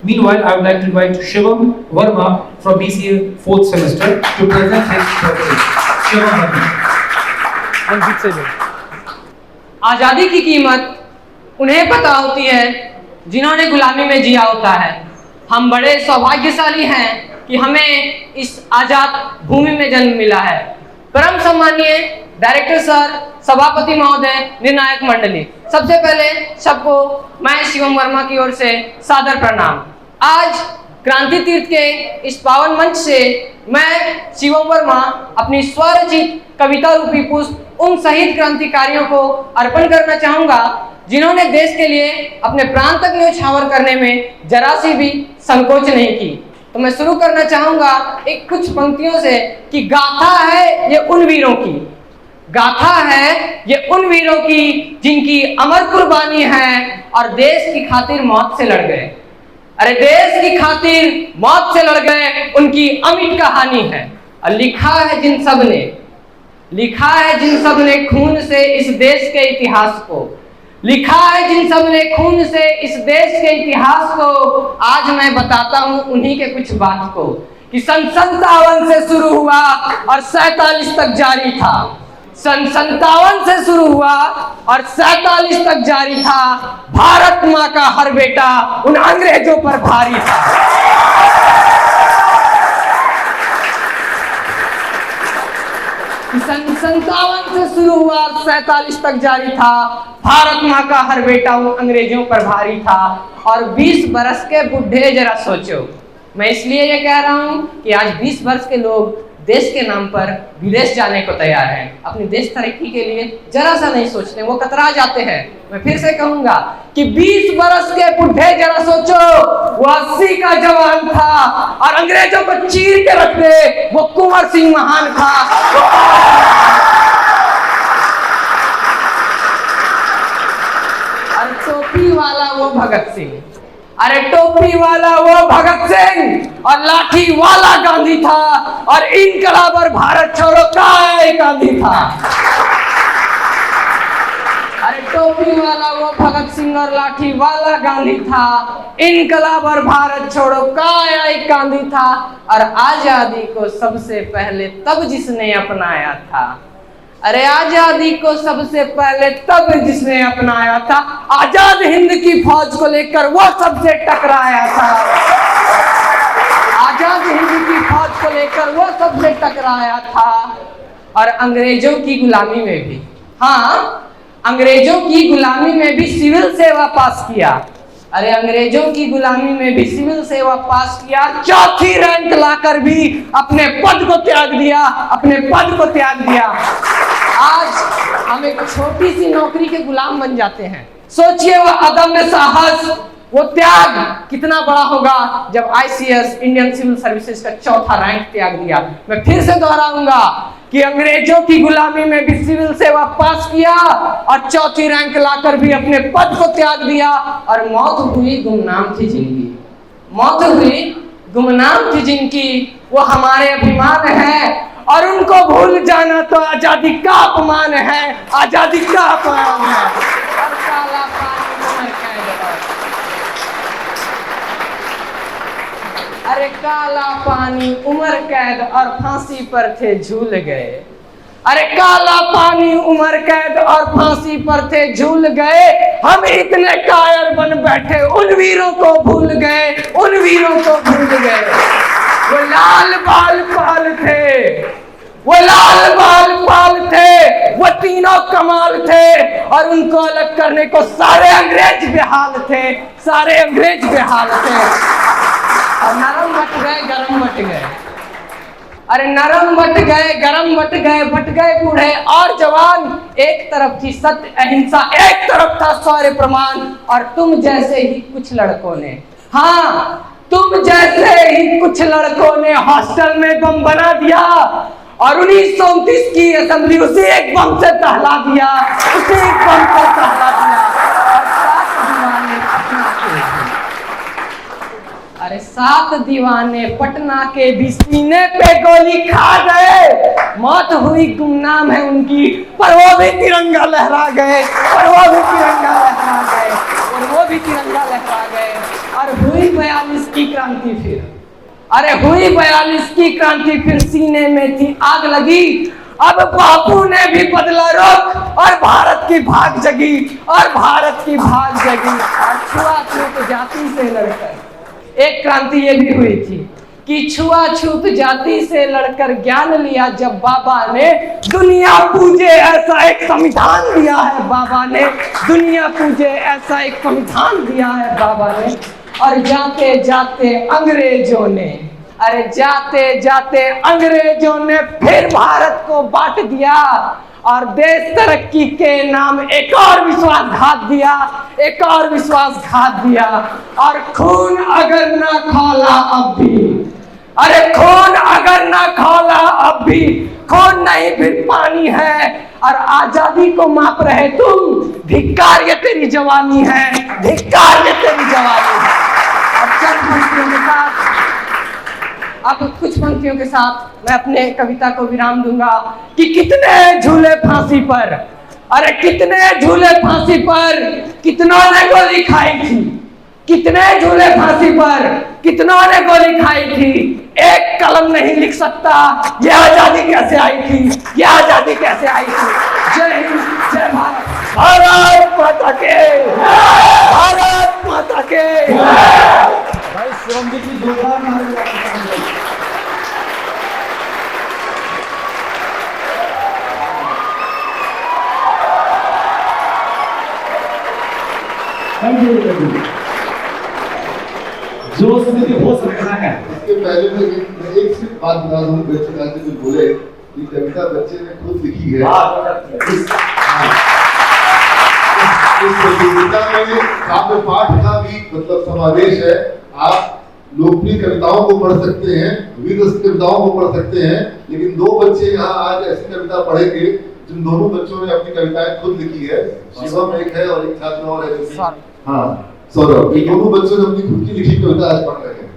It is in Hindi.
Meanwhile, I would like to invite Shivam Verma from BCA 4th semester to present his presentation. Shivam Verma. आजादी की कीमत उन्हें पता होती है जिन्होंने गुलामी में जिया होता है। हम बड़े सौभाग्यशाली हैं कि हमें इस आजाद भूमि में जन्म मिला है। परम सम्मानीय डायरेक्टर सर, सभापति महोदय, निर्णायक मंडली, सबसे पहले सबको मैं शिवम वर्मा की ओर से सादर प्रणाम। आज क्रांति तीर्थ के इस पावन मंच से मैं शिवम वर्मा अपनी स्वरचित कविता रूपी पुष्प उन शहीद क्रांतिकारियों को अर्पण करना चाहूंगा जिन्होंने देश के लिए अपने प्राण तक न्यौछावर करने में जरा सी भी संकोच नहीं की। तो मैं शुरू करना चाहूंगा एक कुछ पंक्तियों से कि गाथा है ये उन वीरों की, गाथा है ये उन वीरों की जिनकी अमर कुर्बानी है और देश की खातिर मौत से लड़ गए। अरे देश की खातिर मौत से लड़ गए, उनकी अमिट कहानी है। और लिखा है जिन सब ने खून से इस देश के इतिहास को, लिखा है जिन सब ने खून से इस देश के इतिहास को। आज मैं बताता हूं उन्हीं के कुछ बात को कि सन 57 से शुरू हुआ और 47 तक जारी था। सन 57 से शुरू हुआ और 47 तक जारी था। भारत माँ का हर बेटा उन अंग्रेजों पर भारी था। सन 57 से शुरू हुआ 47 तक जारी था। भारत माँ का हर बेटा उन अंग्रेजों पर भारी था। और 20 बरस के बुढ़े जरा सोचो, मैं इसलिए ये कह रहा हूं कि आज 20 वर्ष के लोग देश के नाम पर विदेश जाने को तैयार हैं। अपनी देश तरक्की के लिए जरा सा नहीं सोचते, वो कतरा जाते हैं। मैं फिर से कहूंगा कि 20 बरस के बुढ़े जरा सोचो, वो 80 का जवान था और अंग्रेजों को चीर के रख दे, वो कुंवर सिंह महान था। और टोपी वाला वो भगत सिंह, अरे टोपी वाला वो भगत सिंह और लाठी वाला गांधी था और इनकलाब और भारत छोड़ो का गांधी था। अरे टोपी वाला वो भगत सिंह और लाठी वाला गांधी था, इनकलाब और भारत छोड़ो का गांधी था। और आजादी को सबसे पहले तब जिसने अपनाया था, अरे आजादी को सबसे पहले तब जिसने अपनाया था, आजाद हिंद की फौज को लेकर वो सबसे टकराया था। आजाद हिंद की फौज को लेकर वो सबसे टकराया था। और अंग्रेजों की गुलामी में भी, हाँ, अंग्रेजों की गुलामी में भी सिविल सेवा पास किया। अरे अंग्रेजों की गुलामी में भी सिविल सेवा पास किया, 4थी रैंक लाकर भी अपने पद को त्याग दिया, अपने पद को त्याग दिया। आज हम एक छोटी सी नौकरी के गुलाम बन जाते हैं। सोचिए वो अदम्य साहस, वो त्याग कितना बड़ा होगा जब ICS इंडियन सिविल सर्विसेज का 4था रैंक त्याग दिया। मैं फिर से दोहराऊंगा कि अंग्रेजों की गुलामी में भी सिविल सेवा पास किया और 4थी रैंक लाकर भी अपने पद को त्याग दिया। और मौत हुई गुमनाम थी जिनकी, मौत हुई गुमनाम थी जिनकी, वो हमारे अभिमान है। और उनको भूल जाना तो आजादी का अपमान है, आजादी का अपमान है। और काला पानी उमर कैद, अरे काला पानी उमर कैद और फांसी पर थे झूल गए। अरे काला पानी उमर कैद और फांसी पर थे झूल गए। हम इतने कायर बन बैठे उन वीरों को भूल गए, उन वीरों को भूल गए। वो लाल बाल पाल थे, वो लाल बाल पाल थे, वो तीनों कमाल थे। और उनको अलग करने को सारे अंग्रेज बेहाल थे, सारे अंग्रेज बेहाल थे। और नरम बट गए, गरम बट गए। अरे नरम बट गए, गरम बट गए, बट गए बूढ़े और जवान। एक तरफ थी सत्य अहिंसा, एक तरफ था शौर्य प्रमाण। और तुम जैसे ही कुछ लड़कों ने, हाँ, तुम जैसे ही कुछ लड़कों ने हॉस्टल में बम बना दिया और 1929 की असेंबली उसे एक बम से टहला दिया, उसे एक बम से टहला दिया। और 7 दीवाने पटना के भी सीने पे गोली खा गए। मौत हुई गुमनाम है उनकी, पर वो भी तिरंगा लहरा गए, और वो भी तिरंगा लहरा गए, और वो भी तिरंगा लहरा गए। और और हुई 42 की क्रांति फिर, अरे हुई 42 की क्रांति फिर, सीने में थी आग लगी, अब बापू ने भी बदला रुख और भारत की भाग जगी, और भारत की भाग जगी। और छुआछूत जाति से लड़कर एक क्रांति ये भी हुई थी कि छुआछूत जाति से लड़कर ज्ञान लिया जब बाबा ने, दुनिया पूजे ऐसा एक संविधान दिया है बाबा ने, दुनिया पूजे ऐसा एक संविधान दिया है बाबा ने। और जाते जाते अंग्रेजों ने, अरे जाते जाते अंग्रेजों ने फिर भारत को बांट दिया, और देश तरक्की के नाम एक और विश्वासघात दिया, एक और विश्वासघात दिया। और खून अगर ना खौला अब भी, अरे खून अगर ना खौला अब भी, खून नहीं फिर पानी है, और आजादी को माप रहे तुम, धिक्कार ये तेरी जवानी है, धिक्कार ये तेरी जवानी है। अब कुछ पंक्तियों के साथ मैं अपने कविता को विराम दूंगा कि कितने झूले फांसी पर, अरे कितने झूले फांसी पर, कितनों ने गोली खाई थी, कितने झूले फांसी पर, कितनों ने गोली खाई थी, एक कलम नहीं लिख सकता ये आजादी कैसे आई थी, ये आजादी कैसे आई थी। जय हिंद, जय भारत, भारत माता के, भारत माता के। भाई शिवम जी की जोरदार नारे। जो समिति हो सकता है। इसके पहले मैं एक सिर्फ बात बता दूं, बच्चे गांधी जी बोले कि कविता बच्चे ने खुद लिखी है। इस प्रतियोगिता में काव्य पाठ का भी मतलब समावेश है। आप लोकप्रिय कविताओं को पढ़ सकते हैं, विविध कविताओं को पढ़ सकते हैं, लेकिन दो बच्चे यहाँ आज ऐसी कविता पढ़ेंगे जिन दोनों बच्चों ने अपनी कविताएं खुद लिखी है। शिवम एक है और एक छात्र और है। हाँ, सौरभ, ये दोनों बच्चों ने अपनी खुद की लिखी कविता आज पढ़ रहे हैं।